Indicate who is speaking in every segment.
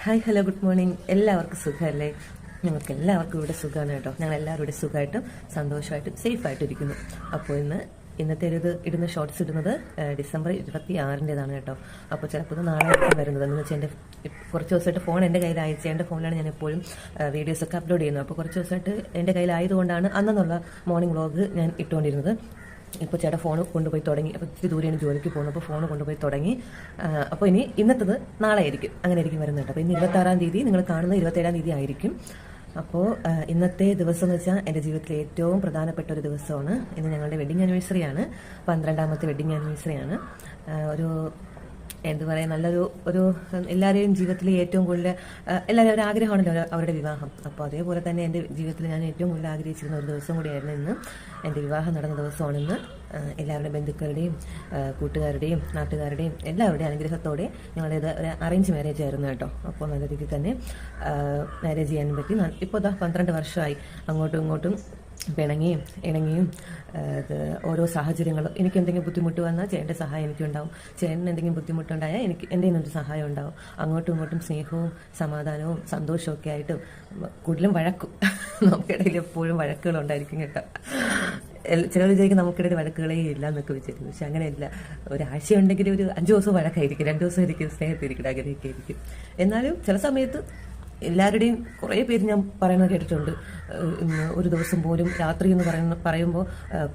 Speaker 1: Hi hello good morning. എല്ലാവർക്കും സുഖമല്ലേ? ഞങ്ങൾക്ക് എല്ലാവർക്കും ഇവിടെ സുഖമാണ് കേട്ടോ. ഞങ്ങൾ എല്ലാവരും ഇവിടെ സുഖമായിട്ടും സന്തോഷമായിട്ടും സേഫായിട്ടും ഇരിക്കുന്നു. അപ്പോൾ ഇന്നത്തെ ഒരു ഇടുന്ന ഷോർട്സ് ഇടുന്നത് ഡിസംബർ 26-ൻ്റെതാണ് കേട്ടോ. അപ്പോൾ ചിലപ്പോൾ നാളെ ആയിരിക്കും വരുന്നത്. എന്ന് വെച്ചാൽ എൻ്റെ കുറച്ച് ദിവസമായിട്ട് ഫോൺ എൻ്റെ കയ്യിൽ അയച്ചു. എൻ്റെ ഫോണിലാണ് ഞാൻ എപ്പോഴും വീഡിയോസൊക്കെ അപ്ലോഡ് ചെയ്യുന്നത്. അപ്പോൾ കുറച്ച് ദിവസമായിട്ട് എൻ്റെ കയ്യിലായതുകൊണ്ടാണ് അന്നെന്നുള്ള മോർണിംഗ് വ്ളോഗ് ഞാൻ ഇട്ടുകൊണ്ടിരുന്നത്. ഇപ്പോൾ ചേട്ടാ ഫോൺ കൊണ്ടുപോയി തുടങ്ങി. അപ്പോൾ ഇത്തിരി ദൂരെയാണ് ജോലിക്ക് പോകുന്നത്. അപ്പോൾ ഫോൺ കൊണ്ടുപോയി തുടങ്ങി. അപ്പോൾ ഇന്നത്തത് നാളെ ആയിരിക്കും, അങ്ങനെ ആയിരിക്കും വരുന്നത് കേട്ടോ. അപ്പോൾ ഇന്ന് 26-ാം തീയതി, നിങ്ങൾ കാണുന്നത് 27-ാം തീയതി ആയിരിക്കും. അപ്പോൾ ഇന്നത്തെ ദിവസം എന്ന് വെച്ചാൽ എൻ്റെ ജീവിതത്തിലെ ഏറ്റവും പ്രധാനപ്പെട്ട ഒരു ദിവസമാണ്. ഇന്ന് ഞങ്ങളുടെ വെഡിങ് ആനിവേഴ്സറിയാണ്. 12ാമത്തെ വെഡിങ് ആനിവേഴ്സറിയാണ്. എന്ത് പറയാ, നല്ലൊരു എല്ലാവരെയും ജീവിതത്തിൽ ഏറ്റവും കൂടുതൽ എല്ലാവരും ഒരു ആഗ്രഹമാണല്ലോ അവരുടെ വിവാഹം. അപ്പോൾ അതേപോലെ തന്നെ എൻ്റെ ജീവിതത്തിൽ ഞാൻ ഏറ്റവും കൂടുതൽ ആഗ്രഹിച്ചിരുന്ന ഒരു ദിവസം കൂടിയായിരുന്നു ഇന്ന്. എൻ്റെ വിവാഹം നടന്ന ദിവസമാണിന്ന്. എല്ലാവരുടെ ബന്ധുക്കളുടെയും കൂട്ടുകാരുടെയും നാട്ടുകാരുടെയും എല്ലാവരുടെയും അനുഗ്രഹത്തോടെ ഞങ്ങളുടേത് ഒരു അറേഞ്ച് മാരേജ് ആയിരുന്നു കേട്ടോ. അപ്പോൾ നല്ല രീതിയിൽ തന്നെ മാരേജ് ചെയ്യാനും പറ്റി. ഇപ്പോൾ 12 വർഷമായി അങ്ങോട്ടും ഇങ്ങോട്ടും പിണങ്ങിയും ഇണങ്ങിയും ഓരോ സാഹചര്യങ്ങളും. എനിക്ക് എന്തെങ്കിലും ബുദ്ധിമുട്ട് വന്നാൽ ചേട്ടൻ്റെ സഹായം എനിക്കുണ്ടാവും. ചേട്ടന് എന്തെങ്കിലും ബുദ്ധിമുട്ടുണ്ടായാൽ എൻ്റെ നിന്നൊരു സഹായം ഉണ്ടാവും. അങ്ങോട്ടും ഇങ്ങോട്ടും സ്നേഹവും സമാധാനവും സന്തോഷവും ഒക്കെ ആയിട്ട് കൂടുതലും വഴക്കും. നമുക്കിടയിൽ എപ്പോഴും വഴക്കുകളുണ്ടായിരിക്കും കേട്ടോ. ചിലർ വിചാരിക്കും നമുക്കിടയിൽ വഴക്കുകളേ ഇല്ല എന്നൊക്കെ വിചാരിക്കും. പക്ഷെ അങ്ങനെയല്ല. ഒരാഴ്ചയുണ്ടെങ്കിൽ ഒരു 5 ദിവസം വഴക്കായിരിക്കും, 2 ദിവസം ഇരിക്കും, സ്നേഹത്തിരിക്കും, അങ്ങനെയൊക്കെ ആയിരിക്കും. എന്നാലും ചില സമയത്ത് എല്ലാവരുടെയും കുറേ പേര് ഞാൻ പറയുന്നത് കേട്ടിട്ടുണ്ട്. ഒരു ദിവസം പോലും രാത്രി എന്ന് പറയുമ്പോൾ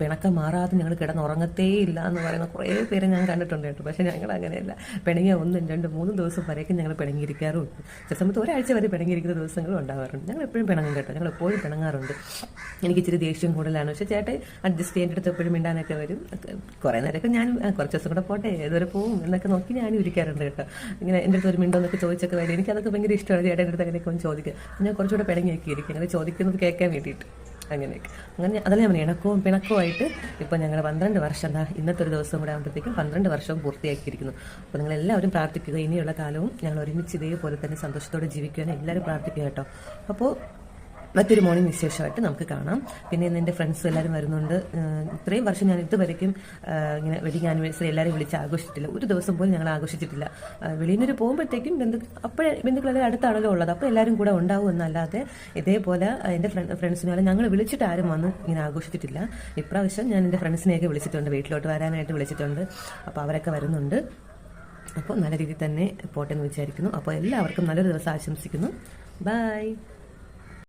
Speaker 1: പിണക്കം മാറാതെ ഞങ്ങൾ കിടന്നുറങ്ങത്തേ ഇല്ല എന്ന് പറയുന്ന കുറേ പേരെ ഞാൻ കണ്ടിട്ടുണ്ട് കേട്ടോ. പക്ഷെ ഞങ്ങൾ അങ്ങനെയല്ല. പിണങ്ങിയ 1, 2, 3 ദിവസം വരെയൊക്കെ ഞങ്ങൾ പിണങ്ങിയിരിക്കാറുണ്ട്. ചില സമയത്ത് ഒരാഴ്ച വരെ പിണങ്ങിയിരിക്കുന്ന ദിവസങ്ങളും ഉണ്ടാവാറുണ്ട്. ഞങ്ങൾ എപ്പോഴും പിണങ്ങും കേട്ടോ. ഞങ്ങൾ എപ്പോഴും പിണങ്ങാറുണ്ട്. എനിക്ക് ഇച്ചിരി ദേഷ്യം കൂടുതലാണ്. പക്ഷേ ചേട്ടൻ അഡ്ജസ്റ്റ് ചെയ്യേണ്ട അടുത്ത് എപ്പോഴും മിണ്ടാനൊക്കെ വരും. കുറേ നേരമൊക്കെ ഞാൻ കുറച്ച് ദിവസം കൂടെ പോട്ടെ, ഏതുവരെ പോകും എന്നൊക്കെ നോക്കി ഞാനും ഇരിക്കാറുണ്ട് കേട്ടോ. ഇങ്ങനെ എൻ്റെ അടുത്ത് ഒരു മിണ്ടോ എന്നൊക്കെ ചോദിച്ചൊക്കെ വരും. എനിക്കതൊക്കെ ഭയങ്കര ഇഷ്ടമാണ്. ചേട്ടൻ്റെ അടുത്ത് അങ്ങനെയൊക്കെ ഒന്ന് ചോദിക്കുക. ഞാൻ കുറച്ചുകൂടെ പിണങ്ങിയൊക്കെ ഇരിക്കും, അങ്ങനെ ചോദിക്കുന്നത് കേൾക്കാൻ വേണ്ടിയിട്ട്. അങ്ങനെ അതല്ല ഞാൻ ഇണക്കവും പിണക്കവുമായിട്ട് ഇപ്പോൾ ഞങ്ങൾ 12 വർഷം ഇന്നത്തെ ഒരു ദിവസം കൂടെ ആകുമ്പോഴത്തേക്കും 12 വർഷവും പൂർത്തിയാക്കിയിരിക്കുന്നു. അപ്പോൾ നിങ്ങളെല്ലാവരും പ്രാർത്ഥിക്കുക. ഇനിയുള്ള കാലവും ഞങ്ങൾ ഒരുമിച്ച് ഇതേപോലെ തന്നെ സന്തോഷത്തോടെ ജീവിക്കുവാൻ എല്ലാവരും പ്രാർത്ഥിക്കുക കേട്ടോ. അപ്പോൾ മറ്റൊരു മോർണിംഗ് വിശേഷമായിട്ട് നമുക്ക് കാണാം. പിന്നെ ഇന്ന് എൻ്റെ ഫ്രണ്ട്സ് എല്ലാവരും വരുന്നുണ്ട്. ഇത്രയും വർഷം ഞാൻ ഇതുവരയ്ക്കും ഇങ്ങനെ വെഡിങ് ആനിവേഴ്സറി എല്ലാവരും വിളിച്ച് ആഘോഷിച്ചിട്ടില്ല. ഒരു ദിവസം പോലും ഞങ്ങൾ ആഘോഷിച്ചിട്ടില്ല. വെളിയിൽ നിന്ന് പോകുമ്പോഴത്തേക്കും ബന്ധുക്കളെല്ലാം അടുത്താണല്ലോ ഉള്ളത്. അപ്പോൾ എല്ലാവരും കൂടെ ഉണ്ടാവും എന്നല്ലാതെ ഇതേപോലെ എൻ്റെ ഫ്രണ്ട്സിനാലും ഞങ്ങൾ വിളിച്ചിട്ട് ആരും വന്ന് ഇങ്ങനെ ആഘോഷിച്ചിട്ടില്ല. ഇപ്രാവശ്യം ഞാൻ എൻ്റെ ഫ്രണ്ട്സിനെയൊക്കെ വിളിച്ചിട്ടുണ്ട്, വീട്ടിലോട്ട് വരാനായിട്ട് വിളിച്ചിട്ടുണ്ട്. അപ്പോൾ അവരൊക്കെ വരുന്നുണ്ട്. അപ്പോൾ നല്ല രീതിയിൽ തന്നെ പോട്ടെ എന്ന് വിചാരിക്കുന്നു. അപ്പോൾ എല്ലാവർക്കും നല്ലൊരു ദിവസം ആശംസിക്കുന്നു. ബൈ.